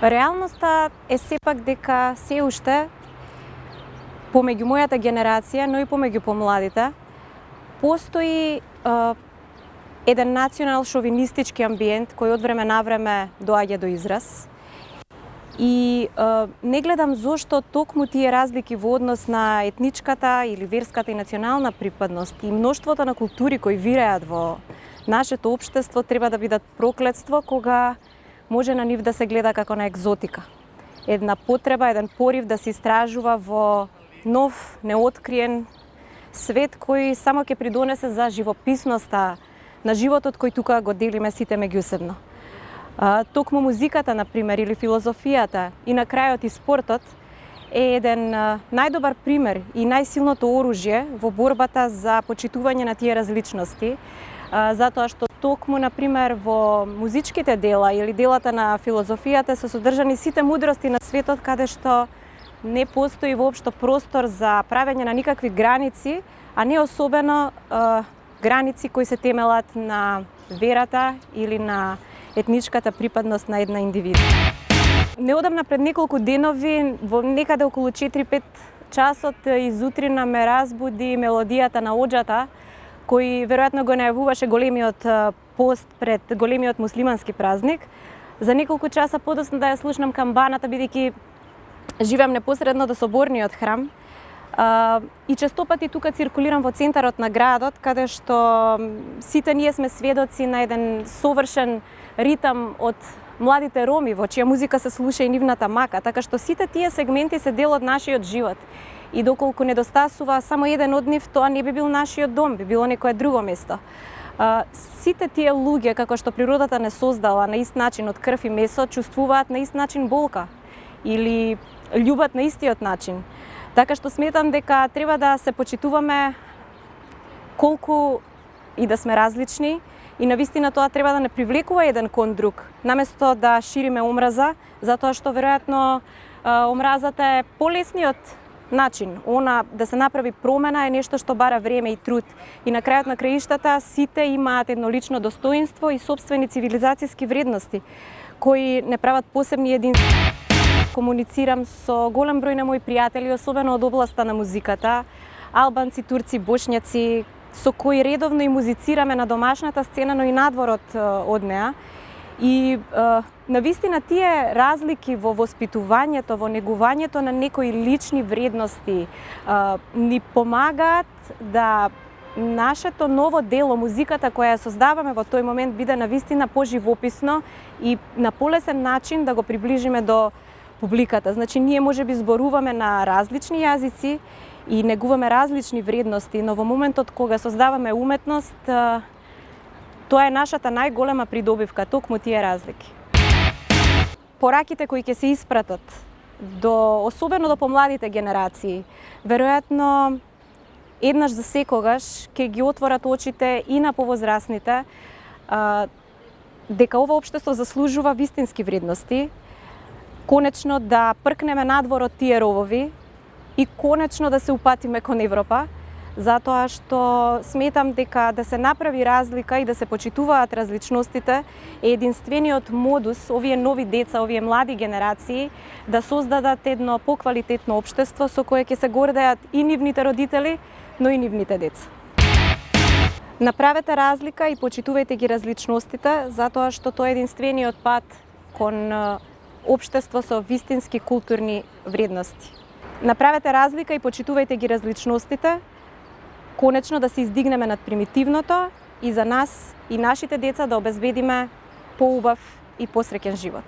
Реалноста е сепак дека се уште помеѓу мојата генерација, но и помеѓу помладите, постои еден национал шовинистички амбиент кој од време на време доаѓа до израз. И не гледам зошто токму тие разлики во однос на етничката или верската и национална припадност и мноштвото на култури кои вираат во нашето општество треба да бидат проклетство кога може на нив да се гледа како на екзотика. Една потреба, еден порив да се истражува во нов, неоткриен свет кој само ќе придонесе за живописноста на животот кој тука го делиме сите меѓусебно. Токму музиката, например, или филозофијата и на крајот и спортот е еден најдобар пример и најсилното оружје во борбата за почитување на тие различности, затоа што токму, например, во музичките дела или делата на филозофијата се содржани сите мудрости на светот каде што не постои воопшто простор за правење на никакви граници, а не особено граници кои се темелат на верата или на етничката припадност на една индивид. Неодамна пред неколку денови, во некаде околу 4-5 часот изутрина ме разбуди мелодијата на оџата, кој веројатно го најавуваше големиот пост пред големиот муслимански празник. За неколку часа подоцна да ја слушнам камбаната, бидејќи живеам непосредно до соборниот храм. И честопати тука циркулирам во центарот на градот, каде што сите ние сме сведоци на еден совршен ритам од младите роми, во чија музика се слуша и нивната мака, така што сите тие сегменти се дел од нашиот живот. И доколку недостасува само еден од нив, тоа не би бил нашиот дом, би било некое друго место. Сите тие луѓе, како што природата не создала на ист начин од крв и месо, чувствуваат на ист начин болка или љубат на истиот начин. Така што сметам дека треба да се почитуваме колку и да сме различни и навистина тоа треба да не привлекува еден кон друг, наместо да шириме омраза, затоа што веројатно омразата е полесниот начин. Она да се направи промена е нешто што бара време и труд. И на крајот на краиштата сите имаат еднолично достоинство и сопствени цивилизацијски вредности кои не прават посебни единства. Комуницирам со голем број на мои пријатели, особено од областа на музиката, албанци, турци, бошњаци, со кои редовно и музицираме на домашната сцена, но и надворот од неа. И навистина тие разлики во воспитувањето, во негувањето на некои лични вредности ни помагаат да нашето ново дело, музиката која ја создаваме во тој момент, биде навистина поживописно и на полесен начин да го приближиме до публиката. Значи, ние можеби зборуваме на различни јазици и негуваме различни вредности, но во моментот кога создаваме уметност, тоа е нашата најголема придобивка, токму тие разлики. Пораките кои ќе се испратат особено до помладите генерации, веројатно еднаш за секогаш ќе ги отворат очите и на повозрасните дека ова општество заслужува вистински вредности, конечно да пркнеме надвор од тие ровови и конечно да се упатиме кон Европа, затоа што сметам дека да се направи разлика и да се почитуваат различностите е единствениот модус овие нови деца, овие млади генерации да создадат едно поквалитетно општество со кое ќе се гордеат и нивните родители, но и нивните деца. Направете разлика и почитувајте ги различностите, затоа што тоа е единствениот пат кон општество со вистински културни вредности. Направете разлика и почитувајте ги различностите, конечно да се издигнеме над примитивното и за нас и нашите деца да обезбедиме поубав и посреќен живот.